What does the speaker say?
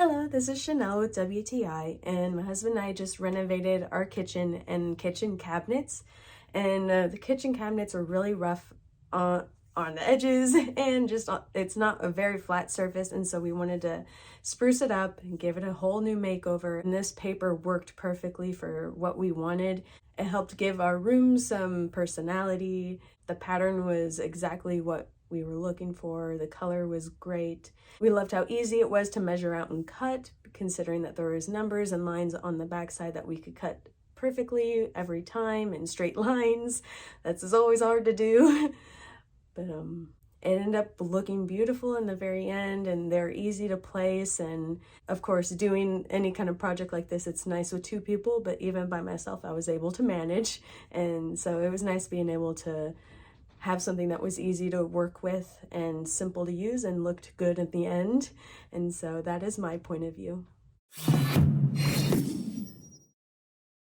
Hello, this is Chanel with WTI, and my husband and I just renovated our kitchen and kitchen cabinets. And the kitchen cabinets are really rough on the edges and it's not a very flat surface, and so we wanted to spruce it up and give it a whole new makeover. And this paper worked perfectly for what we wanted. It helped give our room some personality. The pattern was exactly what we were looking for. The color was great. We loved how easy it was to measure out and cut, considering that there was numbers and lines on the backside that we could cut perfectly every time in straight lines. That's always hard to do. But it ended up looking beautiful in the very end, and they're easy to place. And of course, doing any kind of project like this, it's nice with two people, but even by myself, I was able to manage. And so it was nice being able to have something that was easy to work with and simple to use and looked good at the end. And so that is my point of view.